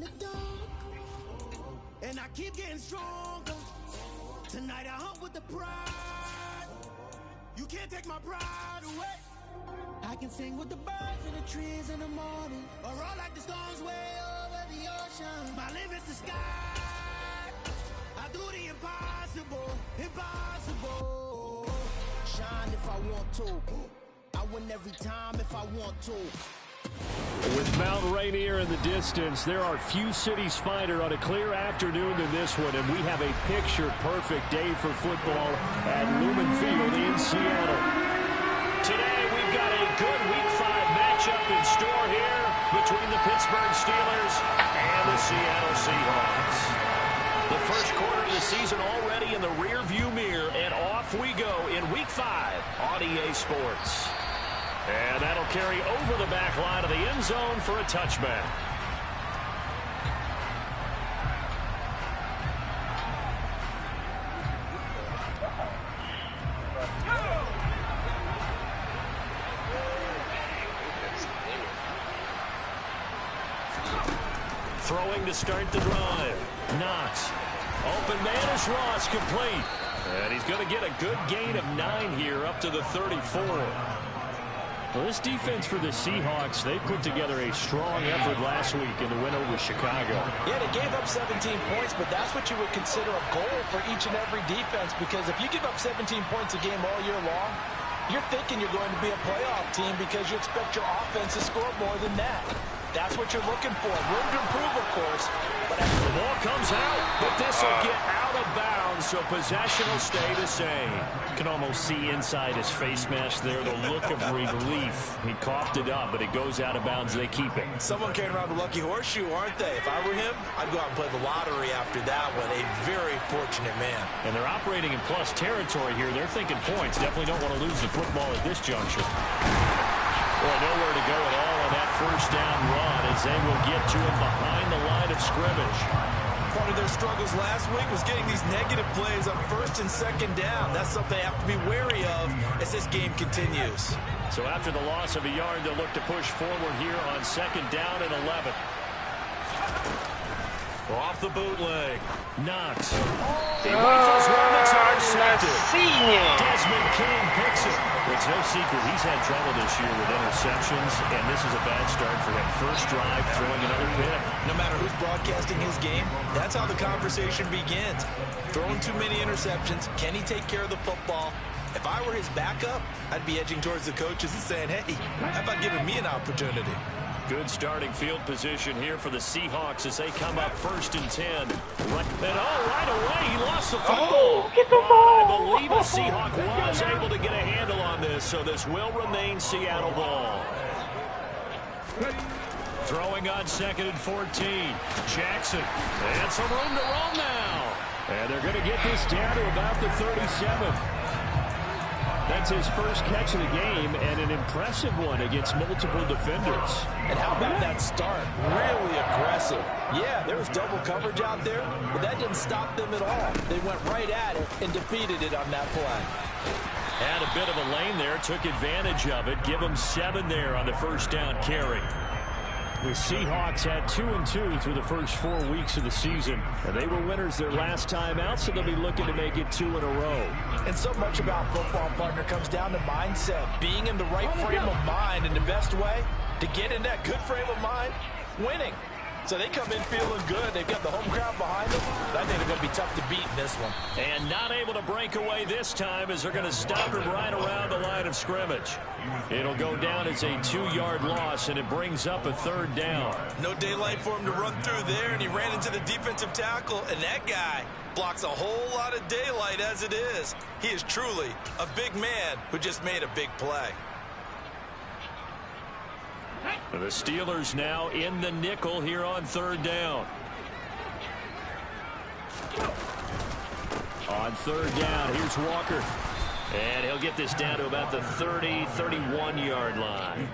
the dark, and I keep getting stronger. Tonight I hunt with the pride. You can't take my pride away. I can sing with the birds and the trees in the morning, or roll like the storms way over the ocean. My limit's the sky. I do the impossible, impossible. Shine if I want to. I win every time if I want to. With Mount Rainier in the distance, there are few cities finer on a clear afternoon than this one, and we have a picture-perfect day for football at Lumen Field in Seattle. Today, we've got a good Week 5 matchup in store here between the Pittsburgh Steelers and the Seattle Seahawks. The first quarter of the season already in the rear-view mirror, and off we go in Week 5 on EA Sports. And that'll carry over the back line of the end zone for a touchback. Throwing to start the drive. Knox. Open man is Ross, complete. And he's going to get a good gain of 9 here up to the 34. Well, this defense for the Seahawks, they put together a strong effort last week in the win over Chicago. Yeah, they gave up 17 points, but that's what you would consider a goal for each and every defense, because if you give up 17 points a game all year long, you're thinking you're going to be a playoff team because you expect your offense to score more than that. That's what you're looking for. Room to improve, of course. But the ball comes out, but this will get out of bounds, so possession will stay the same. You can almost see inside his face mask there the look of relief. He coughed it up, but it goes out of bounds. They keep it. Someone carrying around the lucky horseshoe, aren't they? If I were him, I'd go out and play the lottery after that one. A very fortunate man. And they're operating in plus territory here. They're thinking points. Definitely don't want to lose the football at this juncture. Well, nowhere to go at all on that first down run as they will get to him behind the line of scrimmage. Part of their struggles last week was getting these negative plays on first and second down. That's something they have to be wary of as this game continues. So after the loss of a yard, they'll look to push forward here on second down and 11. Off the bootleg. Knox. He rifles one that's intercepted. Desmond King picks it. It's no secret he's had trouble this year with interceptions, and this is a bad start for him. First drive, throwing another pick. No matter who's broadcasting his game, that's how the conversation begins. Throwing too many interceptions. Can he take care of the football? If I were his backup, I'd be edging towards the coaches and saying, hey, how about giving me an opportunity? Good starting field position here for the Seahawks as they come up first and 10. Right away, he lost the football. Get the ball. I believe the Seahawk was able to get a handle on this, so this will remain Seattle ball. Throwing on second and 14. Jackson. And some room to roam now. And they're going to get this down to about the 37. That's his first catch of the game, and an impressive one against multiple defenders. And how about that start? Really aggressive. Yeah, there was double coverage out there, but that didn't stop them at all. They went right at it and defeated it on that play. Had a bit of a lane there, took advantage of it. Give them 7 there on the first down carry. The Seahawks had 2-2 through the first 4 weeks of the season. And they were winners their last time out, so they'll be looking to make it 2 in a row. And so much about football, partner, comes down to mindset. Being in the right frame of mind, and the best way to get in that good frame of mind, winning. So they come in feeling good. They've got the home crowd behind them. But I think they're going to be tough to beat in this one. And not able to break away this time as they're going to stop him right around the line of scrimmage. It'll go down as a 2-yard loss, and it brings up a 3rd down. No daylight for him to run through there, and he ran into the defensive tackle, and that guy blocks a whole lot of daylight as it is. He is truly a big man who just made a big play. The Steelers now in the nickel here on 3rd down. On 3rd down, here's Walker. And he'll get this down to about the 30, 31-yard line.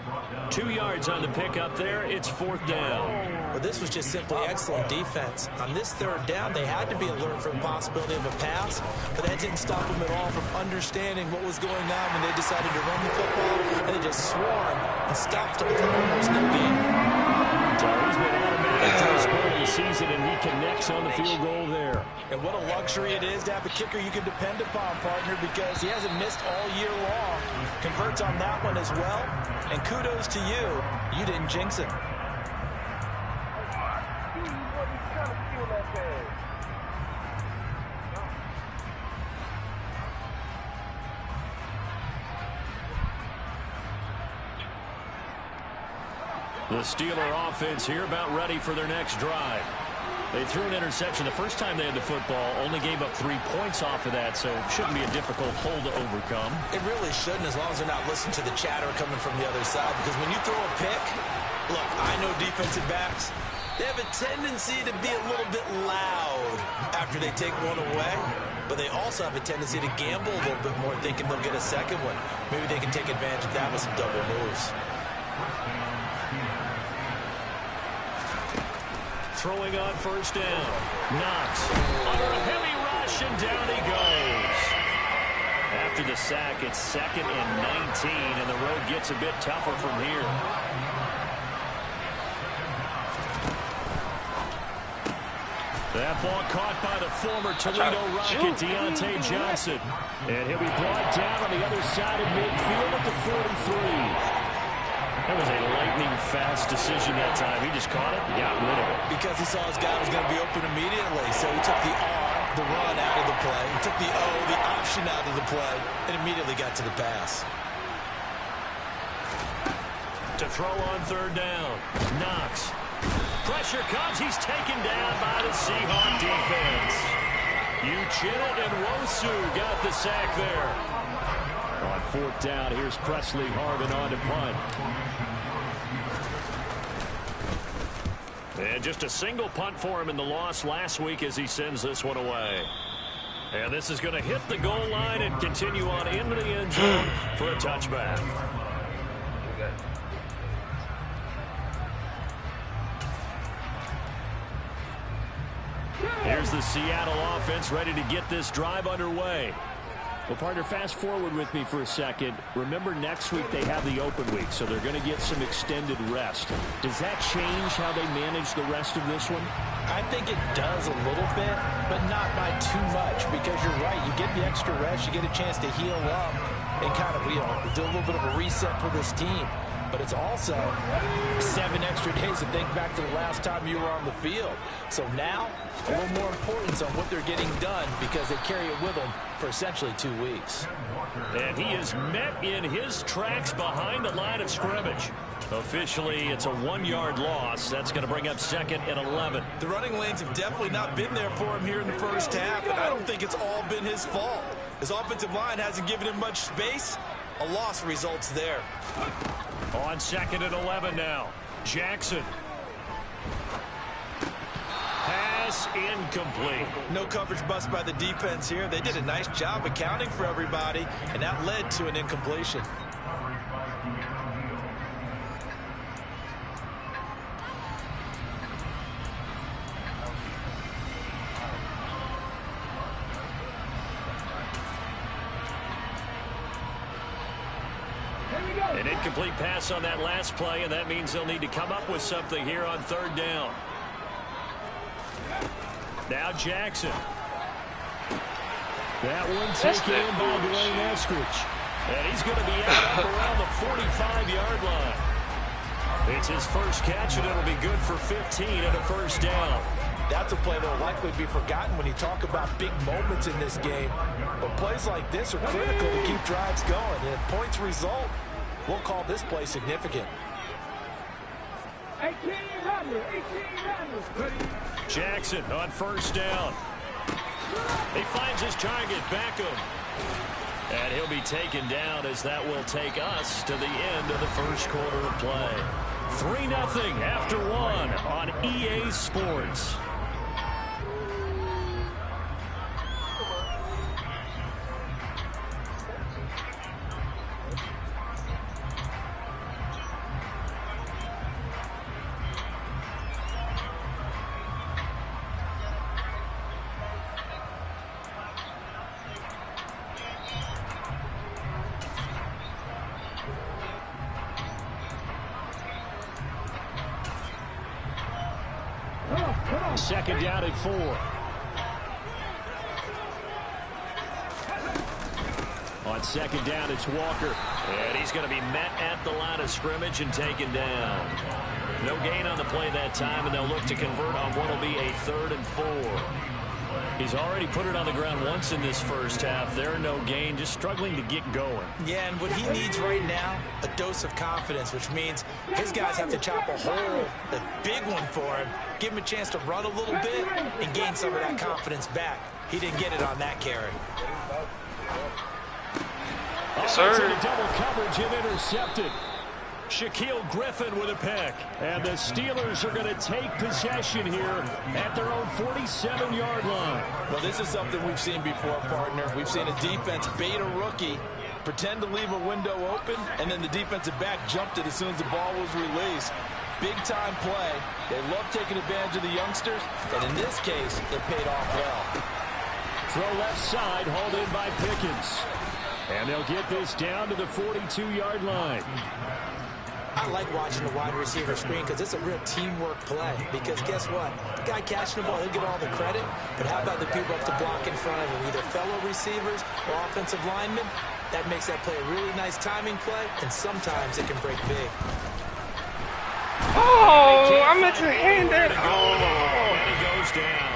2 yards on the pickup there. It's 4th down. Well, this was just simply excellent defense. On this 3rd down, they had to be alert for the possibility of a pass, but that didn't stop them at all from understanding what was going on when they decided to run the football, and they just swarmed and stopped them for almost no gain. So he's been automatic to his goal season, and he connects on the field goal there. And what a luxury it is to have a kicker you can depend upon, partner, because he hasn't missed all year long. Converts on that one as well. And kudos to you. You didn't jinx him. The Steeler offense here about ready for their next drive. They threw an interception the first time they had the football, only gave up 3 points off of that, so it shouldn't be a difficult hole to overcome. It really shouldn't, as long as they're not listening to the chatter coming from the other side, because when you throw a pick, look, I know defensive backs, they have a tendency to be a little bit loud after they take one away, but they also have a tendency to gamble a little bit more, thinking they'll get a second one. Maybe they can take advantage of that with some double moves. Throwing on first down. Knox under a heavy rush, and down he goes. After the sack, it's 2nd and 19, and the road gets a bit tougher from here. That ball caught by the former Toledo Rocket, Deontay Johnson. And he'll be brought down on the other side of midfield at the 43. That was a lightning-fast decision that time. He just caught it and got rid of it. Because he saw his guy was going to be open immediately, so he took the R, the run, out of the play. He took the O, the option, out of the play, and immediately got to the pass. To throw on third down. Knox. Pressure comes. He's taken down by the Seahawk defense. Uchenna and Wosu got the sack there. On fourth down, here's Presley Harvin on to punt. And just a single punt for him in the loss last week as he sends this one away. And this is going to hit the goal line and continue on into the end zone for a touchback. Here's the Seattle offense ready to get this drive underway. Well, partner, fast forward with me for a second. Remember, next week they have the open week, so they're going to get some extended rest. Does that change how they manage the rest of this one? I think it does a little bit, but not by too much, because you're right. You get the extra rest, you get a chance to heal up and kind of, do a little bit of a reset for this team. But it's also 7 extra days to think back to the last time you were on the field. So now, a little more importance on what they're getting done, because they carry it with them for essentially 2 weeks. And he is met in his tracks behind the line of scrimmage. Officially, it's a 1-yard loss. That's going to bring up 2nd and 11. The running lanes have definitely not been there for him here in the first half, and I don't think it's all been his fault. His offensive line hasn't given him much space. A loss results there. On 2nd and 11 now. Jackson. Pass incomplete. No coverage bust by the defense here. They did a nice job accounting for everybody, and that led to an incompletion. An incomplete pass on that last play, and that means they'll need to come up with something here on third down. Now Jackson. That one taken in by Dwayne Eskridge. And he's going to be out around the 45-yard line. It's his first catch, and it'll be good for 15 and a first down. That's a play that will likely be forgotten when you talk about big moments in this game. But plays like this are critical to keep drives going. And if points result, we'll call this play significant. Jackson on first down. He finds his target, Beckham. And he'll be taken down as that will take us to the end of the first quarter of play. 3-0 after 1 on EA Sports. Second down at 4. On second down, it's Walker. And he's going to be met at the line of scrimmage and taken down. No gain on the play that time, and they'll look to convert on what will be a 3rd and 4. He's already put it on the ground once in this first half. There, no gain, just struggling to get going. Yeah, and what he needs right now, a dose of confidence, which means his guys have to chop a hole, a big one for him, give him a chance to run a little bit and gain some of that confidence back. He didn't get it on that carry. Yes, sir. Into double coverage and intercepted. Shaquille Griffin with a pick. And the Steelers are going to take possession here at their own 47-yard line. Well, this is something we've seen before, partner. We've seen a defense bait a rookie, pretend to leave a window open, and then the defensive back jumped it as soon as the ball was released. Big-time play. They love taking advantage of the youngsters, and in this case, it paid off well. Throw left side, hauled in by Pickens. And they'll get this down to the 42-yard line. I like watching the wide receiver screen because it's a real teamwork play. Because guess what? The guy catching the ball, he'll get all the credit. But how about the people up to block in front of him, either fellow receivers or offensive linemen? That makes that play a really nice timing play, and sometimes it can break big. Oh, I meant to hand that. Oh, and he goes down.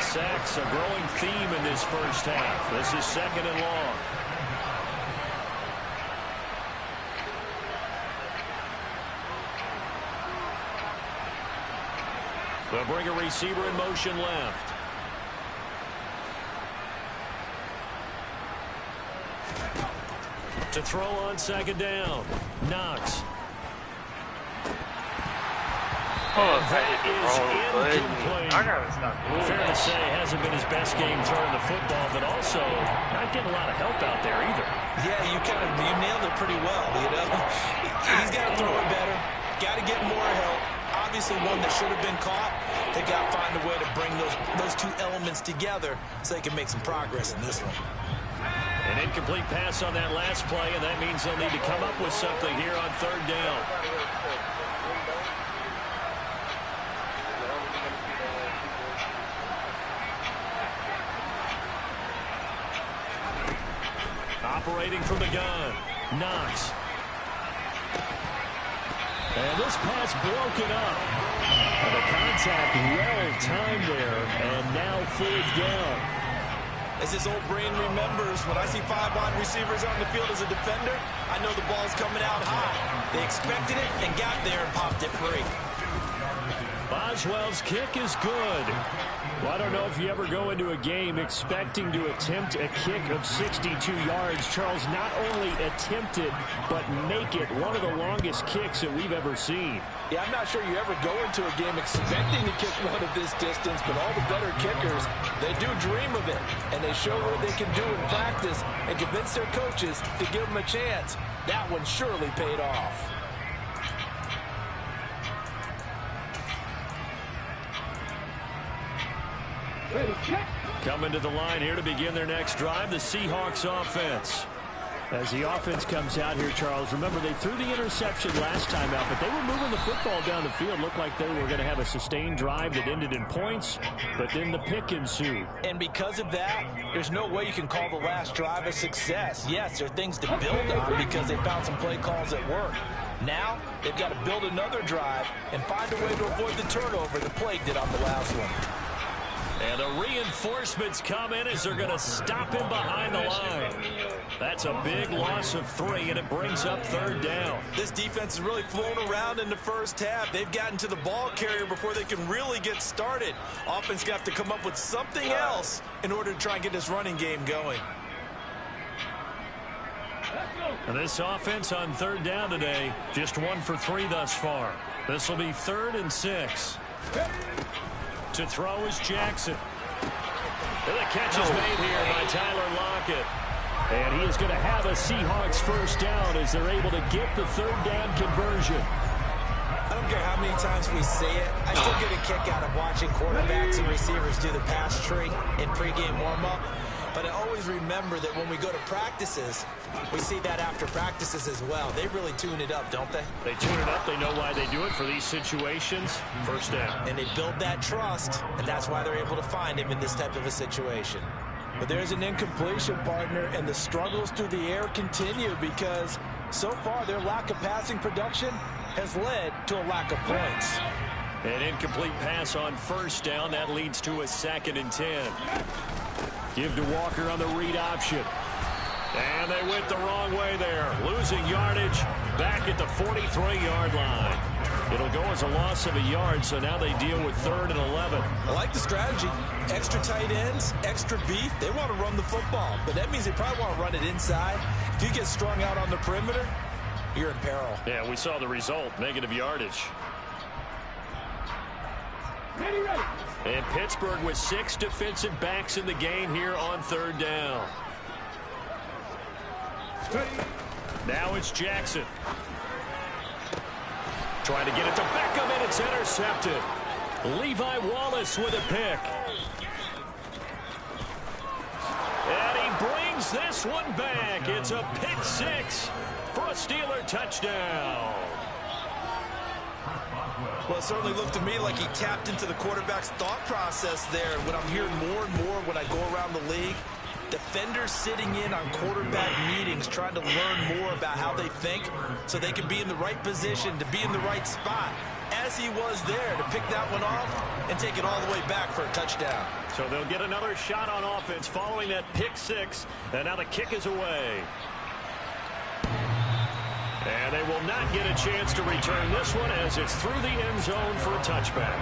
Sacks a growing theme in this first half. This is 2nd and long. They'll bring a receiver in motion left. To throw on second down. Knox. Oh, that is incomplete. I gotta stop doing Fair to that. say, hasn't been his best game throwing the football, but also not getting a lot of help out there either. Yeah, you nailed it pretty well, you know. He's got to throw it better. Got to get more help. Obviously one that should have been caught. They got to find a way to bring those two elements together so they can make some progress in this one. An incomplete pass on that last play, and that means they'll need to come up with something here on 3rd down. Operating from the gun. Knox. And this pass broken up. And the contact well timed there. And now 4th down. As his old brain remembers, when I see 5 wide receivers on the field as a defender, I know the ball's coming out high. They expected it and got there and popped it free. Boswell's kick is good. Well, I don't know if you ever go into a game expecting to attempt a kick of 62 yards. Charles, not only attempt it, but make it one of the longest kicks that we've ever seen. Yeah, I'm not sure you ever go into a game expecting to kick one of this distance, but all the better kickers, they do dream of it, and they show what they can do in practice and convince their coaches to give them a chance. That one surely paid off. Coming to the line here to begin their next drive, the Seahawks offense. As the offense comes out here, Charles, remember they threw the interception last time out, but they were moving the football down the field. Looked like they were going to have a sustained drive that ended in points, but then the pick ensued. And because of that, there's no way you can call the last drive a success. Yes, there are things to build on because they found some play calls that work. Now, they've got to build another drive and find a way to avoid the turnover the play did on the last one. And the reinforcements come in as they're going to stop him behind the line. That's a big loss of 3, and it brings up 3rd down. This defense has really flown around in the first half. They've gotten to the ball carrier before they can really get started. Offense got to come up with something else in order to try and get this running game going. And this offense on 3rd down today, just 1 for 3 thus far. This will be 3rd and 6. To throw is Jackson. And the catch is made here by Tyler Lockett. And he is going to have a Seahawks first down as they're able to get the 3rd down conversion. I don't care how many times we say it. I still get a kick out of watching quarterbacks and receivers do the pass tree in pregame warm-up. But I always remember that when we go to practices, we see that after practices as well. They really tune it up, don't they? They tune it up. They know why they do it for these situations. First down. And they build that trust, and that's why they're able to find him in this type of a situation. But there's an incompletion, partner, and the struggles through the air continue because so far their lack of passing production has led to a lack of points. An incomplete pass on first down. That leads to a 2nd and 10. Give to Walker on the read option. And they went the wrong way there. Losing yardage back at the 43-yard line. It'll go as a loss of a yard, so now they deal with 3rd and 11. I like the strategy. Extra tight ends, extra beef. They want to run the football, but that means they probably want to run it inside. If you get strung out on the perimeter, you're in peril. Yeah, we saw the result, negative yardage. And Pittsburgh with 6 defensive backs in the game here on 3rd down. Now it's Jackson. Trying to get it to Beckham, and it's intercepted. Levi Wallace with a pick. And he brings this one back. It's a pick 6 for a Steeler touchdown. Well, it certainly looked to me like he tapped into the quarterback's thought process there. What I'm hearing more and more when I go around the league, defenders sitting in on quarterback meetings trying to learn more about how they think so they can be in the right position to be in the right spot, as he was there to pick that one off and take it all the way back for a touchdown. So they'll get another shot on offense following that pick 6, and now the kick is away. And they will not get a chance to return this one as it's through the end zone for a touchback.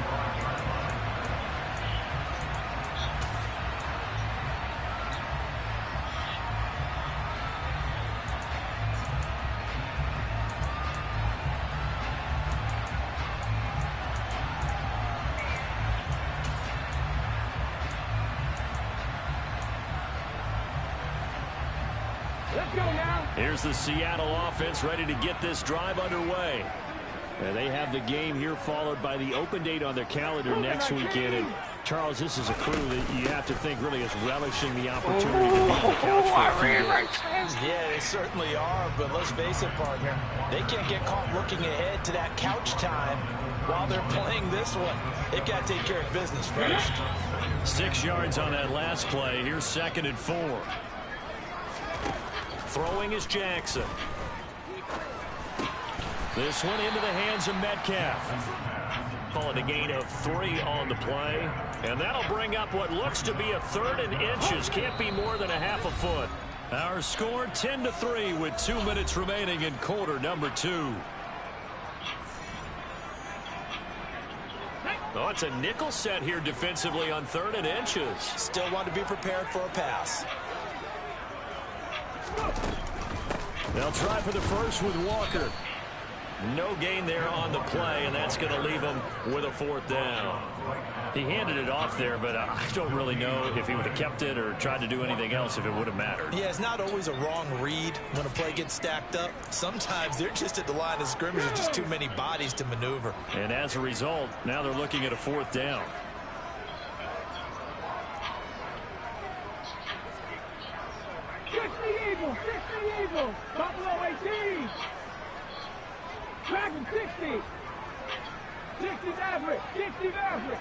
Let's go now. Here's the Seattle offense ready to get this drive underway. And they have the game here followed by the open date on their calendar next weekend. And Charles, this is a crew that you have to think really is relishing the opportunity to leave the couch for a few days. Yeah, they certainly are, but let's face it, partner. They can't get caught looking ahead to that couch time while they're playing this one. They've got to take care of business first. 6 yards on that last play. Here's 2nd and 4. Throwing is Jackson. This one into the hands of Metcalf. Call it a gain of 3 on the play. And that'll bring up what looks to be a 3rd and inches. Can't be more than a half a foot. Our score 10-3 with 2 minutes remaining in quarter number 2. Oh, it's a nickel set here defensively on 3rd and inches. Still want to be prepared for a pass. They'll try for the first with Walker. No gain there on the play, and that's going to leave him with a 4th down. He handed it off there, but I don't really know if he would have kept it or tried to do anything else if it would have mattered. Yeah, it's not always a wrong read when a play gets stacked up. Sometimes they're just at the line of scrimmage with just too many bodies to maneuver. And as a result, now they're looking at a 4th down. Buffalo 18. Dragon 60. 60's average. 60's average.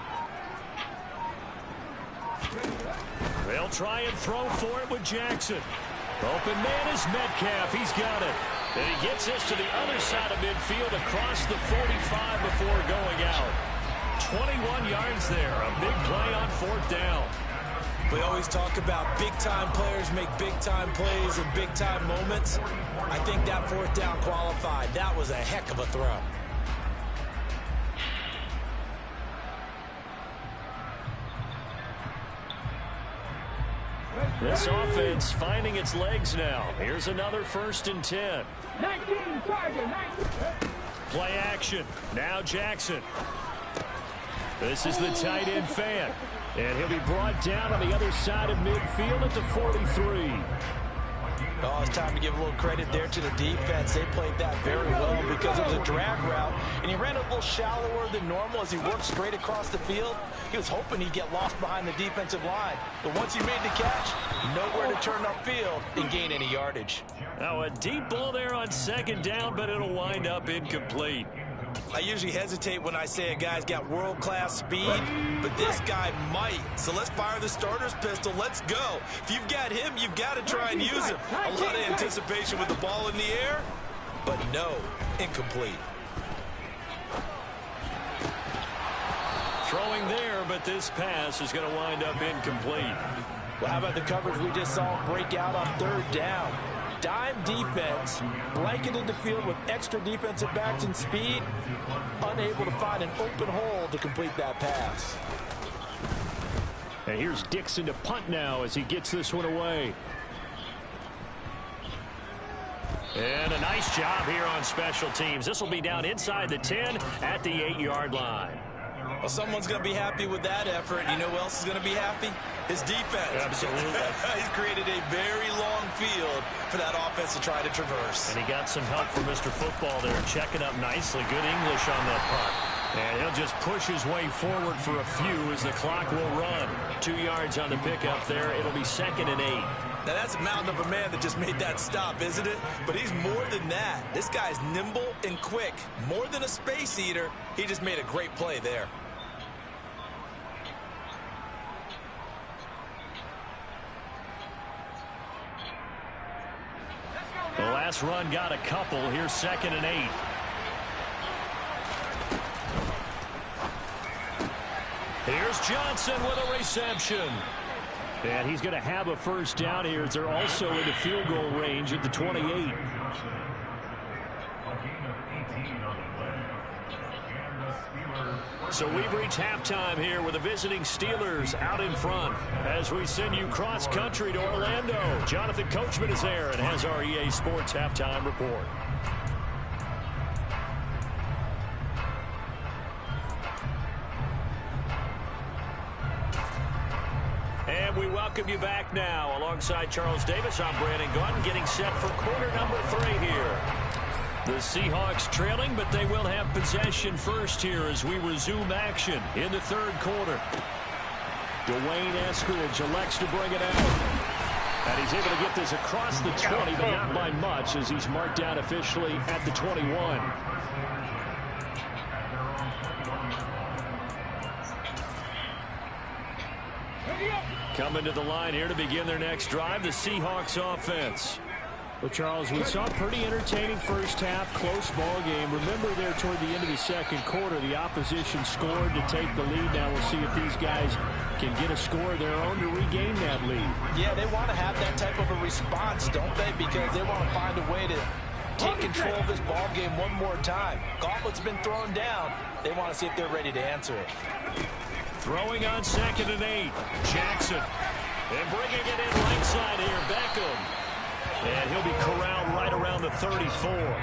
They'll try and throw for it with Jackson. Open man is Metcalf. He's got it. And he gets this to the other side of midfield across the 45 before going out. 21 yards there. A big play on 4th down. We always talk about big-time players make big-time plays in big-time moments. I think that 4th down qualified. That was a heck of a throw. This offense finding its legs now. Here's another 1st and 10. 19, target, 19. Play action. Now Jackson. This is the tight end fan. And he'll be brought down on the other side of midfield at the 43. Oh, it's time to give a little credit there to the defense. They played that very well because it was a drag route, and he ran a little shallower than normal as he worked straight across the field. He was hoping he'd get lost behind the defensive line, but once he made the catch, nowhere to turn upfield and gain any yardage. Now a deep ball there on second down, but it'll wind up incomplete. I usually hesitate when I say a guy's got world-class speed, but this guy might. So let's fire the starter's pistol. Let's go. If you've got him, you've got to try and use him. A lot of anticipation with the ball in the air, but no, incomplete. Throwing there, but this pass is going to wind up incomplete. Well, how about the coverage we just saw break out on third down? Dime defense, blanketed the field with extra defensive backs and speed, unable to find an open hole to complete that pass. And here's Dixon to punt now as he gets this one away. And a nice job here on special teams. This will be down inside the 10 at the 8-yard line. Well, someone's going to be happy with that effort. You know who else is going to be happy? His defense. Absolutely. He's created a very long field for that offense to try to traverse. And he got some help from Mr. Football there, checking up nicely. Good English on that punt. And he'll just push his way forward for a few as the clock will run. 2 yards on the pickup there. It'll be 2nd and 8. Now, that's a mountain of a man that just made that stop, isn't it? But he's more than that. This guy's nimble and quick. More than a space eater. He just made a great play there. The last run got a couple. Here's 2nd and 8. Here's Johnson with a reception. And he's going to have a first down here as they're also in the field goal range at the 28. So we've reached halftime here with the visiting Steelers out in front. As we send you cross-country to Orlando, Jonathan Coachman is there and has our EA Sports halftime report. And we welcome you back now. Alongside Charles Davis, I'm Brandon Gordon, getting set for quarter number 3 here. The Seahawks trailing, but they will have possession first here as we resume action in the 3rd quarter. Dwayne Eskridge elects to bring it out. And he's able to get this across the 20, but not by much as he's marked down officially at the 21. Coming to the line here to begin their next drive, the Seahawks offense. Well, Charles, we saw a pretty entertaining first half, close ball game. Remember there toward the end of the 2nd quarter, the opposition scored to take the lead. Now we'll see if these guys can get a score of their own to regain that lead. Yeah, they want to have that type of a response, don't they? Because they want to find a way to take control of this ball game one more time. Gauntlet's been thrown down. They want to see if they're ready to answer it. Throwing on 2nd and 8. Jackson. And bringing it in right side here, Beckham. And he'll be corralled right around the 34.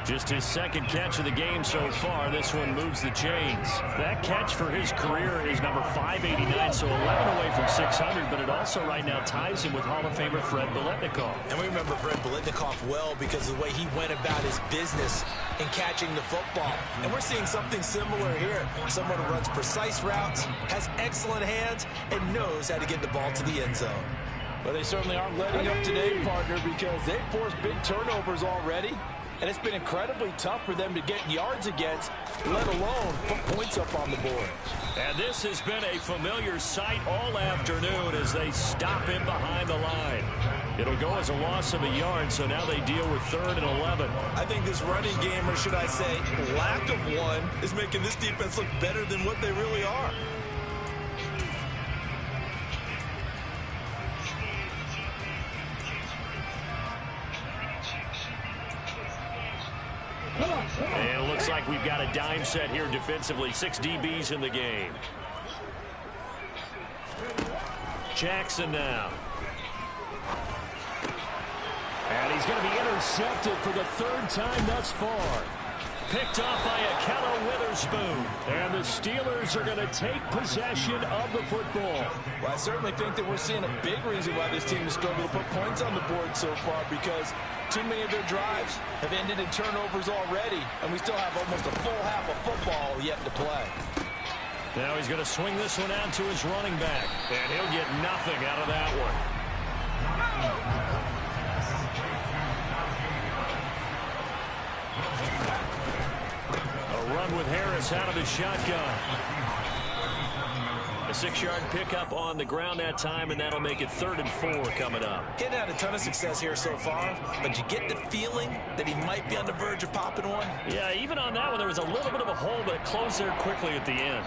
Just his 2nd catch of the game so far. This one moves the chains. That catch for his career is number 589, so 11 away from 600, but it also right now ties him with Hall of Famer Fred Biletnikoff. And we remember Fred Biletnikoff well because of the way he went about his business in catching the football. And we're seeing something similar here. Someone who runs precise routes, has excellent hands, and knows how to get the ball to the end zone. Well, they certainly aren't letting up today, partner, because they've forced big turnovers already. And it's been incredibly tough for them to get yards against, let alone put points up on the board. And this has been a familiar sight all afternoon as they stop him behind the line. It'll go as a loss of a yard, so now they deal with 3rd and 11. I think this running game, or should I say lack of one, is making this defense look better than what they really are. And it looks like we've got a dime set here defensively. 6 DBs in the game. Jackson now. And he's going to be intercepted for the 3rd time thus far. picked off by Akello Witherspoon. And the Steelers are going to take possession of the football. Well, I certainly think that we're seeing a big reason why this team has struggled to put points on the board so far, because too many of their drives have ended in turnovers already, and we still have almost a full half of football yet to play. Now he's going to swing this one out to his running back, and he'll get nothing out of that one. A run with Harris out of the shotgun. A 6-yard pickup on the ground that time, and that'll make it 3rd and 4 coming up. Getting had a ton of success here so far, but you get the feeling that he might be on the verge of popping one. Yeah, even on that one, there was a little bit of a hole, but it closed there quickly at the end.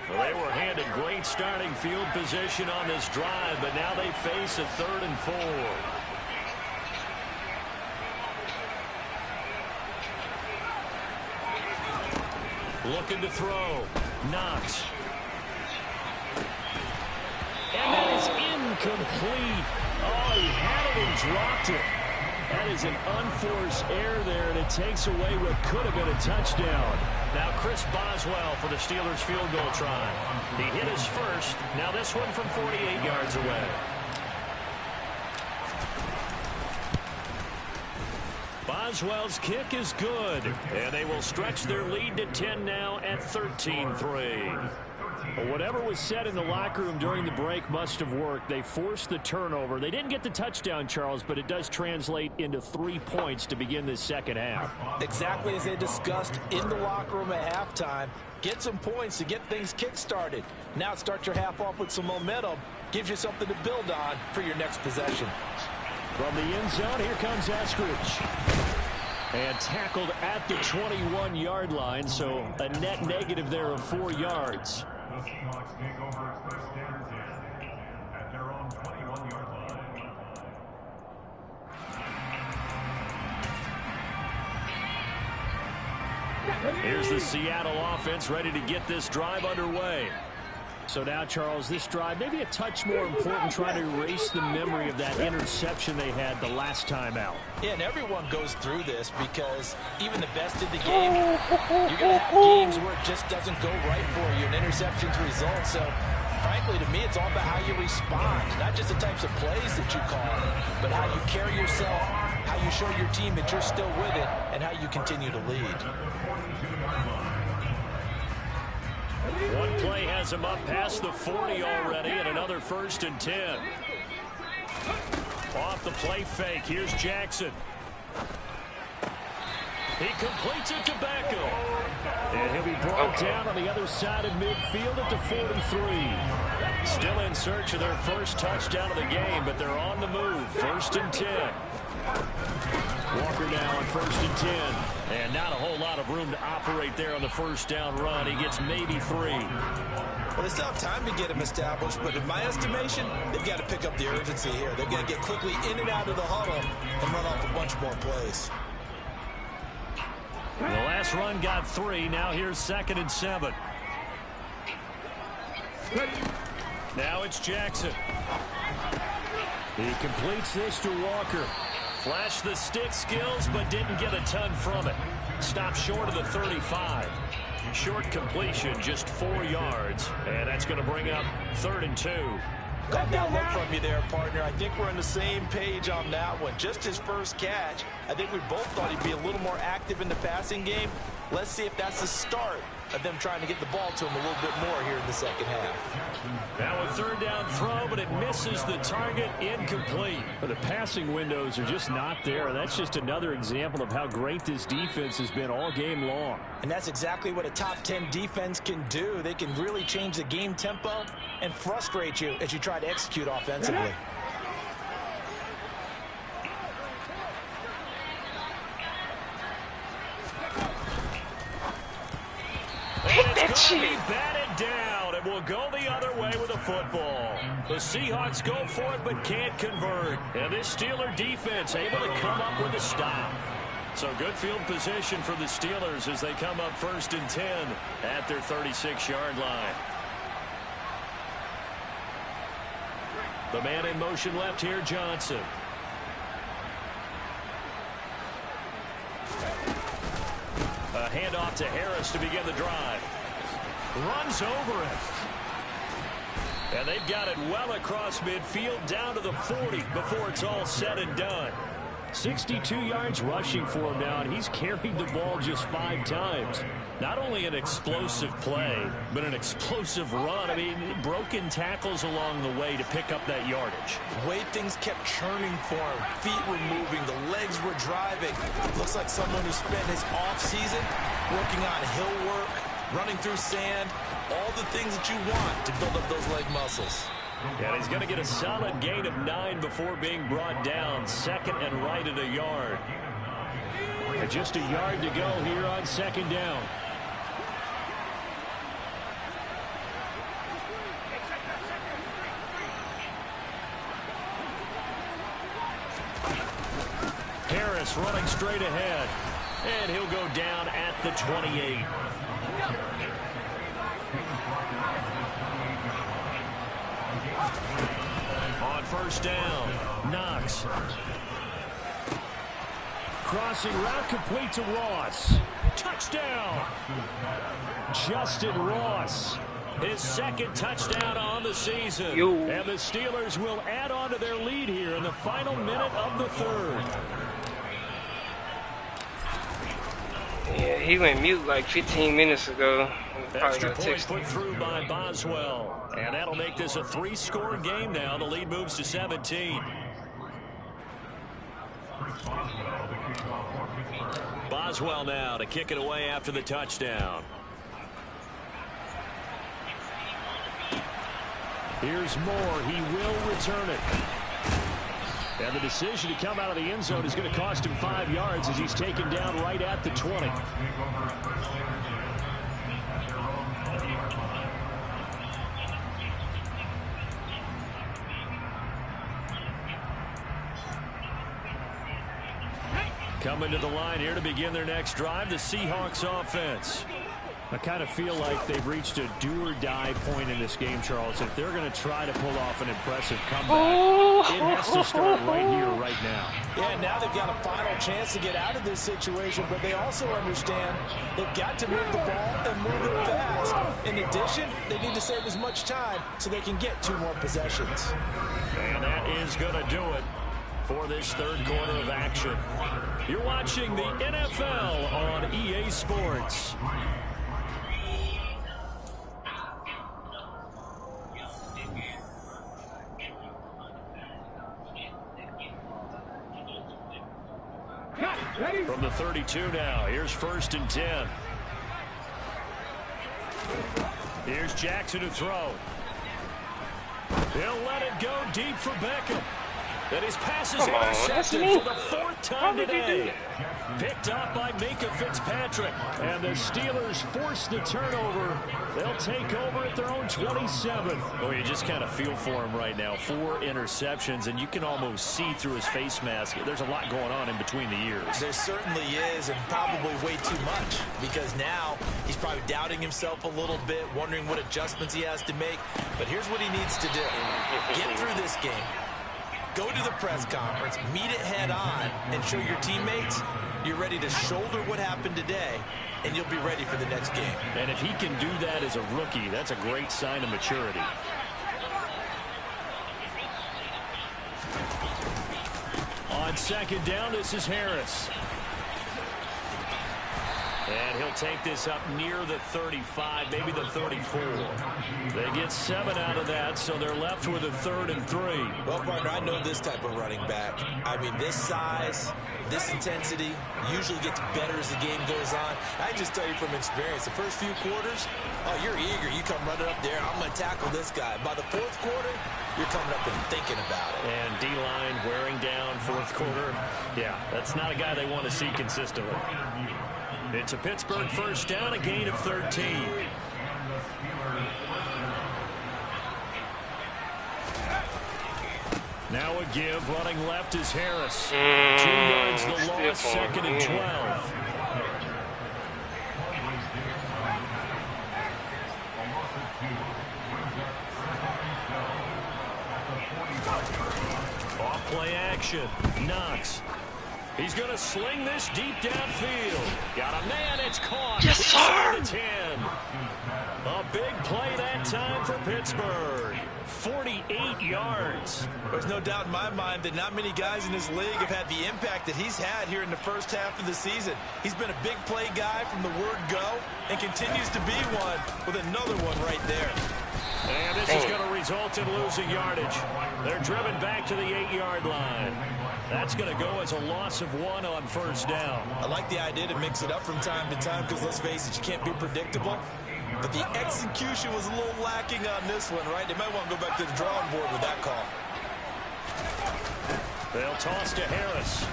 Well, they were handed great starting field position on this drive, but now they face a 3rd and 4. Looking to throw. Knox. And that is incomplete. Oh, he had it and dropped it. That is an unforced error there, and it takes away what could have been a touchdown. Now Chris Boswell for the Steelers field goal try. He hit his first. Now this one from 48 yards away. Boswell's kick is good, and they will stretch their lead to 10 now at 13-3. Whatever was said in the locker room during the break must have worked. They forced the turnover. They didn't get the touchdown, Charles, but it does translate into 3 points to begin this second half. Exactly as they discussed in the locker room at halftime. Get some points to get things kick-started. Now start your half off with some momentum. Gives you something to build on for your next possession. From the end zone, here comes Eskridge. And tackled at the 21-yard line, so a net negative there of 4 yards. The Seahawks take over first and 10 at their own 21-yard line. Here's the Seattle offense ready to get this drive underway. So now, Charles, this drive maybe a touch more important, trying to erase the memory of that interception they had the last time out. Yeah, and everyone goes through this because even the best in the game, you're going to have games where it just doesn't go right for you, and interceptions result. So, frankly, to me, it's all about how you respond, not just the types of plays that you call, but how you carry yourself, how you show your team that you're still with it, and how you continue to lead. One play has him up past the 40 already, and another 1st and 10. Off the play fake, here's Jackson. He completes it to Beckham. And he'll be brought down on the other side of midfield at the 43. Still in search of their first touchdown of the game, but they're on the move. 1st and 10. Walker now on 1st and 10. And not a whole lot of room to operate there on the first down run. He gets maybe 3. Well, they still have time to get him established, but in my estimation, they've got to pick up the urgency here. They've got to get quickly in and out of the huddle and run off a bunch more plays. The last run got 3. Now here's 2nd and 7. Now it's Jackson. He completes this to Walker. Flashed the stick skills, but didn't get a ton from it. Stopped short of the 35. Short completion, just 4 yards. And that's going to bring up 3rd and 2. Got that look from you there, partner. I think we're on the same page on that one. Just his first catch. I think we both thought he'd be a little more active in the passing game. Let's see if that's the start of them trying to get the ball to him a little bit more here in the second half. Now a 3rd down throw, but it misses the target, incomplete. But the passing windows are just not there. That's just another example of how great this defense has been all game long. And that's exactly what a top 10 defense can do. They can really change the game tempo and frustrate you as you try to execute offensively. It's going to be batted down, and will go the other way with a football. The Seahawks go for it, but can't convert. And this Steeler defense able to come up with a stop. So good field position for the Steelers as they come up 1st and 10 at their 36-yard line. The man in motion left here, Johnson. A handoff to Harris to begin the drive. Runs over it. And they've got it well across midfield down to the 40 before it's all said and done. 62 yards rushing for him now, and he's carried the ball just 5 times. Not only an explosive play, but an explosive run. I mean, broken tackles along the way to pick up that yardage. The way things kept churning for him, feet were moving, the legs were driving. Looks like someone who spent his off-season working on hill work, running through sand, all the things that you want to build up those leg muscles. And he's going to get a solid gain of 9 before being brought down. Second and right at a yard. And just a yard to go here on second down. Harris running straight ahead. And he'll go down at the 28. On first down, Knox. Crossing route complete to Ross. Touchdown! Justin Ross. His second touchdown on the season. And the Steelers will add on to their lead here in the final minute of the third. Yeah, he went mute like 15 minutes ago. Extra point put through by Boswell. And that'll make this a 3-score game now. The lead moves to 17. Boswell now to kick it away after the touchdown. Here's Moore. He will return it. And the decision to come out of the end zone is going to cost him 5 yards as he's taken down right at the 20. Coming to the line here to begin their next drive, the Seahawks offense. I kind of feel like they've reached a do-or-die point in this game, Charles. If they're going to try to pull off an impressive comeback, it has to start right here, right now. Yeah, now they've got a final chance to get out of this situation, but they also understand they've got to move the ball and move it fast. In addition, they need to save as much time so they can get 2 more possessions. And that is going to do it for this third quarter of action. You're watching the NFL on EA Sports. From the 32 now, here's 1st and 10. Here's Jackson to throw. He'll let it go deep for Beckham. And his pass is intercepted for the 4th time today. Picked up by Minka Fitzpatrick. And the Steelers force the turnover. They'll take over at their own 27. Oh, you just kind of feel for him right now. 4 interceptions, and you can almost see through his face mask. There's a lot going on in between the ears. There certainly is, and probably way too much, because now he's probably doubting himself a little bit, wondering what adjustments he has to make. But here's what he needs to do. Get through this game. Go to the press conference, meet it head on, and show your teammates you're ready to shoulder what happened today, and you'll be ready for the next game. And if he can do that as a rookie, that's a great sign of maturity. On second down, this is Harris. And he'll take this up near the 35, maybe the 34. They get 7 out of that, so they're left with a 3rd and 3. Well, partner, I know this type of running back. I mean, this size, this intensity usually gets better as the game goes on. I just tell you from experience, the first few quarters, oh, you're eager. You come running up there, I'm going to tackle this guy. By the 4th quarter, you're coming up and thinking about it. And D-line wearing down 4th quarter. Yeah, that's not a guy they want to see consistently. It's a Pittsburgh first down, a gain of 13. Now a give, running left is Harris. 2 yards the loss, 2nd and 12. Off play action. Knox. He's going to sling this deep downfield. Got a man. It's caught. Yes, sir. Inside the 10. A big play that time for Pittsburgh. 48 yards. There's no doubt in my mind that not many guys in this league have had the impact that he's had here in the first half of the season. He's been a big play guy from the word go and continues to be one with another one right there. And this is going to result in losing yardage. They're driven back to the 8-yard line. That's going to go as a loss of 1 on first down. I like the idea to mix it up from time to time because, let's face it, you can't be predictable. But the execution was a little lacking on this one, right? They might want to go back to the drawing board with that call. They'll toss to Harris.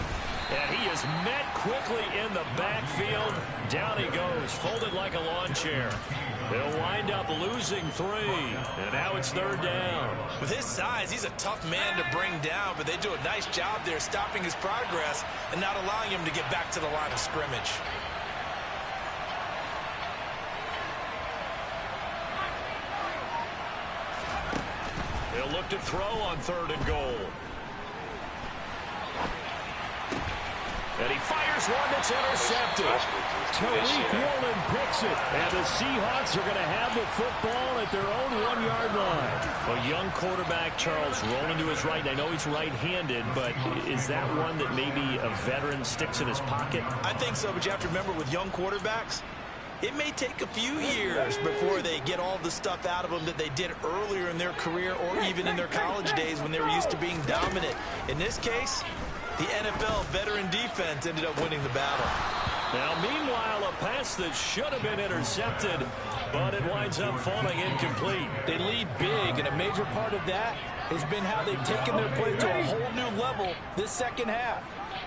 And he is met quickly in the backfield. Down he goes, folded like a lawn chair. They'll wind up losing 3. And now it's third down. With his size, he's a tough man to bring down, but they do a nice job there stopping his progress and not allowing him to get back to the line of scrimmage. They'll look to throw on 3rd and goal. And he fires one that's intercepted. Tariq Woolen picks it. And the Seahawks are going to have the football at their own 1-yard line. A young quarterback, Charles, rolling to his right. I know he's right-handed, but is that one that maybe a veteran sticks in his pocket? I think so, but you have to remember with young quarterbacks, it may take a few years before they get all the stuff out of them that they did earlier in their career or even in their college days when they were used to being dominant. In this case, the NFL veteran defense ended up winning the battle. Now, meanwhile, a pass that should have been intercepted, but it winds up falling incomplete. They lead big, and a major part of that has been how they've taken their play to a whole new level this second half.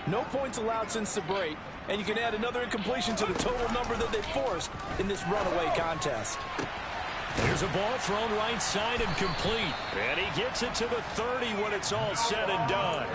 No points allowed since the break, and you can add another incompletion to the total number that they forced in this runaway contest. Here's a ball thrown right side and complete. And he gets it to the 30 when it's all said and done.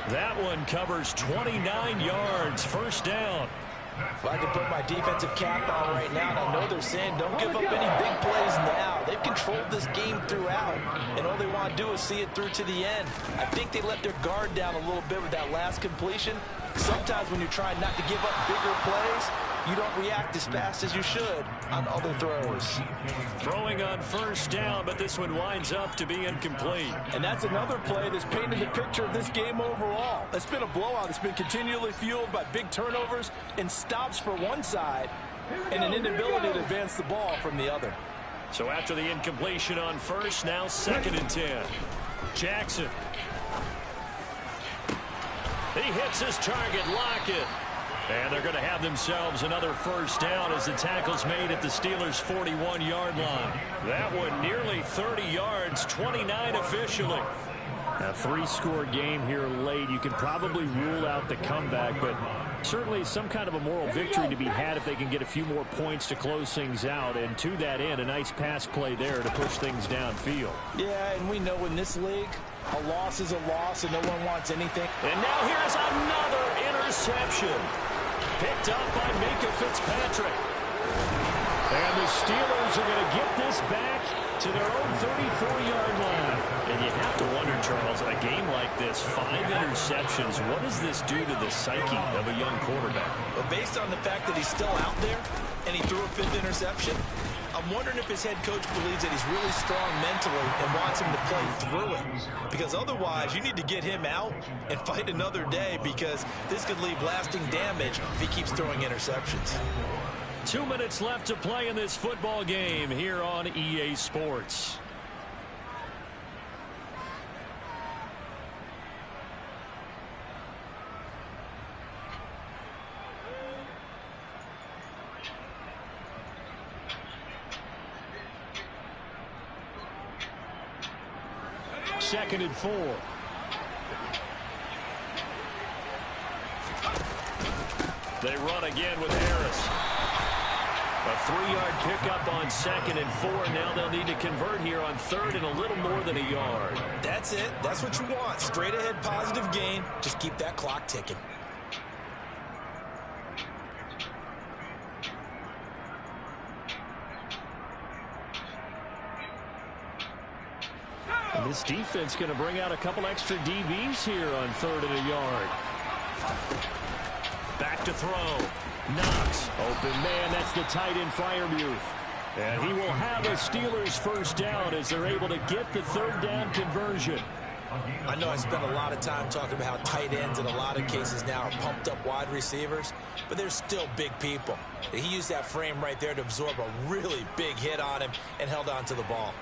That one covers 29 yards, first down. If I can put my defensive cap on right now, and I know they're saying don't give up any big plays now. They've controlled this game throughout, and all they want to do is see it through to the end. I think they let their guard down a little bit with that last completion. Sometimes when you're trying not to give up bigger plays, you don't react as fast as you should on other throws. Throwing on first down, but this one winds up to be incomplete. And that's another play that's painted the picture of this game overall. It's been a blowout. It's been continually fueled by big turnovers and stops for one side and an inability to advance the ball from the other. So after the incompletion on first, now 2nd and 10. Jackson. He hits his target, Lockett. And they're going to have themselves another first down as the tackle's made at the Steelers' 41-yard line. That one nearly 30 yards, 29 officially. A 3-score game here late. You can probably rule out the comeback, but certainly some kind of a moral victory to be had if they can get a few more points to close things out. And to that end, a nice pass play there to push things downfield. Yeah, and we know in this league, a loss is a loss and no one wants anything. And now here's another interception. Picked up by Minka Fitzpatrick. And the Steelers are going to get this back to their own 34-yard line. And you have to wonder, Charles, a game like this, 5 interceptions, what does this do to the psyche of a young quarterback? Well, based on the fact that he's still out there and he threw a 5th interception, I'm wondering if his head coach believes that he's really strong mentally and wants him to play through it. Because otherwise, you need to get him out and fight another day, because this could leave lasting damage if he keeps throwing interceptions. 2 minutes left to play in this football game here on EA Sports. Second and 4. They run again with Harris. A 3-yard pickup on 2nd and 4. Now they'll need to convert here on 3rd and a little more than a yard. That's it. That's what you want. Straight ahead positive gain. Just keep that clock ticking. And this defense going to bring out a couple extra DBs here on 3rd and a yard. Back to throw. Knox. Open man. That's the tight end Freiermuth. And he will have a Steelers first down as they're able to get the 3rd down conversion. I know I spent a lot of time talking about how tight ends in a lot of cases now are pumped up wide receivers, but they're still big people. He used that frame right there to absorb a really big hit on him and held on to the ball.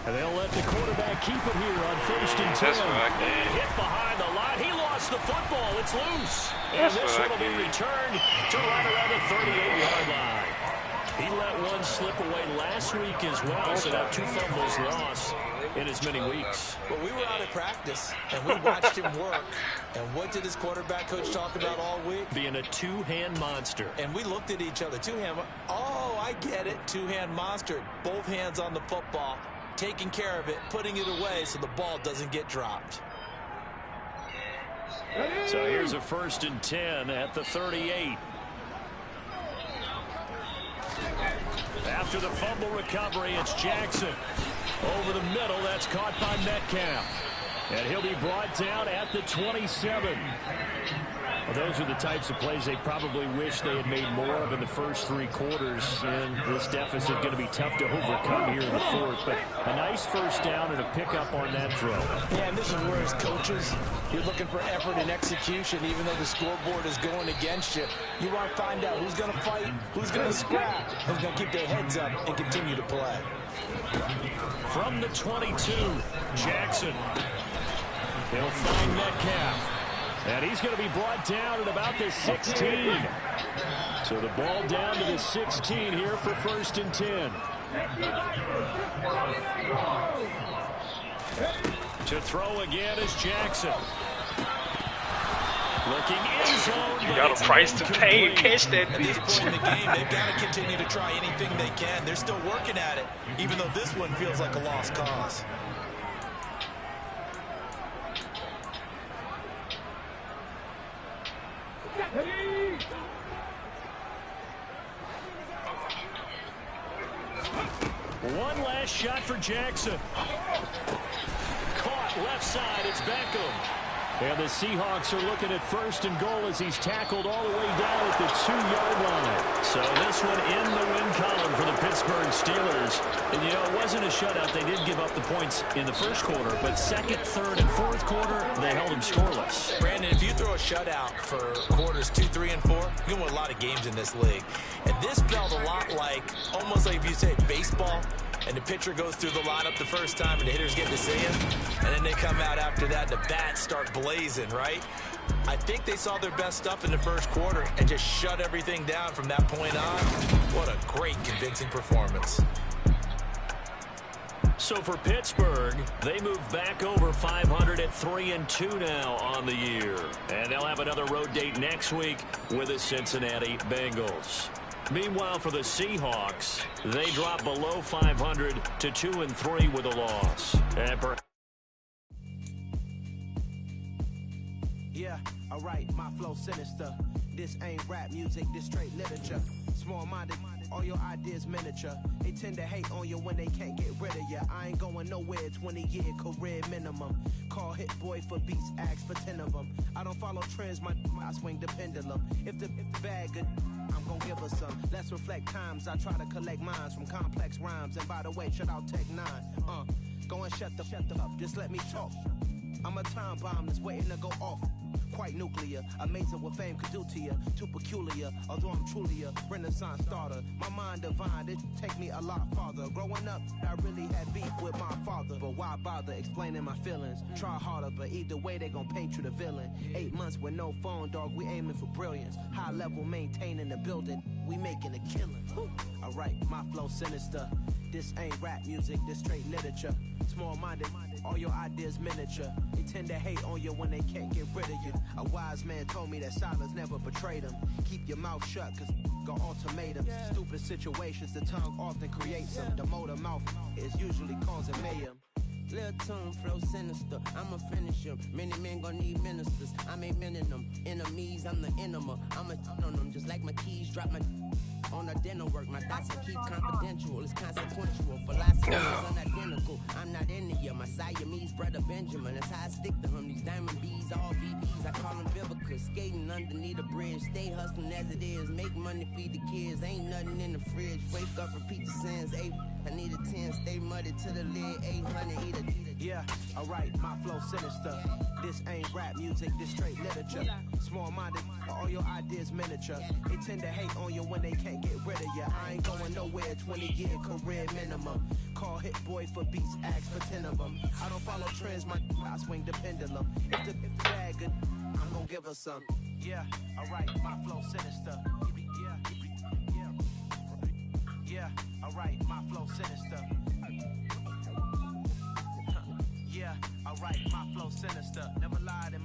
And they'll let the quarterback keep it here on 1st and 10. Hit behind the line. He lost the football. It's loose. And this one will be returned to right around the 38-yard line. He let one slip away last week as well, so now 2 fumbles lost in as many weeks. Well, we were out at practice, and we watched him work. And what did his quarterback coach talk about all week? Being a 2-hand monster. And we looked at each other. 2-hand. Oh, I get it. 2-hand monster. Both hands on the football, taking care of it, putting it away so the ball doesn't get dropped. So here's a 1st and 10 at the 38. After the fumble recovery, it's Jackson. Over the middle, that's caught by Metcalf. And he'll be brought down at the 27. Well, those are the types of plays they probably wish they had made more of in the first 3 quarters. And this deficit going to be tough to overcome here in the 4th. But a nice first down and a pickup on that throw. Yeah, and this is where as coaches, you're looking for effort and execution, even though the scoreboard is going against you. You want to find out who's going to fight, who's going to scrap, who's going to keep their heads up and continue to play. From the 22, Jackson. He'll find Metcalf. And he's going to be brought down at about the 16. So the ball down to the 16 here for 1st and 10. To throw again is Jackson. Looking in zone. You got a price to pay. Catch that bitch. At this point in the game, they've got to continue to try anything they can. They're still working at it, even though this one feels like a lost cause. One last shot for Jackson. Caught left side. It's Beckham. And the Seahawks are looking at 1st and goal as he's tackled all the way down at the 2-yard line. So this one in the win column for the Pittsburgh Steelers. And, you know, it wasn't a shutout. They did give up the points in the 1st quarter. But 2nd, 3rd, and 4th quarter, they held them scoreless. Brandon, if you throw a shutout for quarters 2, 3, and 4, you can win a lot of games in this league. And this felt a lot like, almost like if you said baseball, and the pitcher goes through the lineup the first time and the hitters get to see him, and then they come out after that and the bats start blazing, right? I think they saw their best stuff in the 1st quarter and just shut everything down from that point on. What a great, convincing performance. So for Pittsburgh, they move back over 500 at 3-2 now on the year. And they'll have another road date next week with the Cincinnati Bengals. Meanwhile, for the Seahawks, they drop below 500 to 2-3 with a loss. Yeah, alright, my flow sinister. This ain't rap music, this straight literature. Small-minded, all your ideas miniature. They tend to hate on you when they can't get rid of you. I ain't going nowhere, 20-year career minimum. Call Hit Boy for beats, ask for 10 of them. I don't follow trends, I swing the pendulum. If the bag good, I'm gonna give her some. Let's reflect times, I try to collect minds from complex rhymes. And by the way, shut out Tech 9. Go and shut the up, just let me talk. I'm a time bomb that's waiting to go off. Quite nuclear, amazing what fame could do to you. Too peculiar, although I'm truly a renaissance starter. My mind divine, it take me a lot farther. Growing up, I really had beef with my father. But why bother explaining my feelings? Try harder, but either way they gon' paint you the villain. 8 months with no phone, dog, we aiming for brilliance. High level maintaining the building, we making a killing. Alright, my flow sinister. This ain't rap music, this straight literature. Small-minded, all your ideas miniature. They tend to hate on you when they can't get rid of you. A wise man told me that silence never betrayed him. Keep your mouth shut, cause got ultimatums. Stupid situations, the tongue often creates them. The motor mouth is usually causing mayhem. Lil' tune flow sinister, I'ma finish him. Many men gon' need ministers, I'm a men in them. Enemies, I'm the enema. I'ma on them just like my keys drop my on the dinner work. My thoughts I keep confidential, it's consequential. Philosophy is unidentical, I'm not in it yet. My Siamese brother Benjamin, that's how I stick to him. These diamond bees, all BBs, I call them Vivica. Skating underneath a bridge, stay hustling as it is. Make money, feed the kids, ain't nothing in the fridge. Wake up, repeat the sins, I need a 10, stay muddy to the lid, 800, eat a yeah, alright, my flow sinister. This ain't rap music, this straight literature. Small-minded, all your ideas miniature. They tend to hate on you when they can't get rid of you. I ain't going nowhere, 20-year career minimum. Call Hit Boy for beats, ask for 10 of them. I don't follow trends, I swing the pendulum. If the bag good, I'm gonna give her some. Yeah, alright, my flow sinister. Yeah, alright, my flow sinister. Yeah, alright, my flow sinister. Never lied in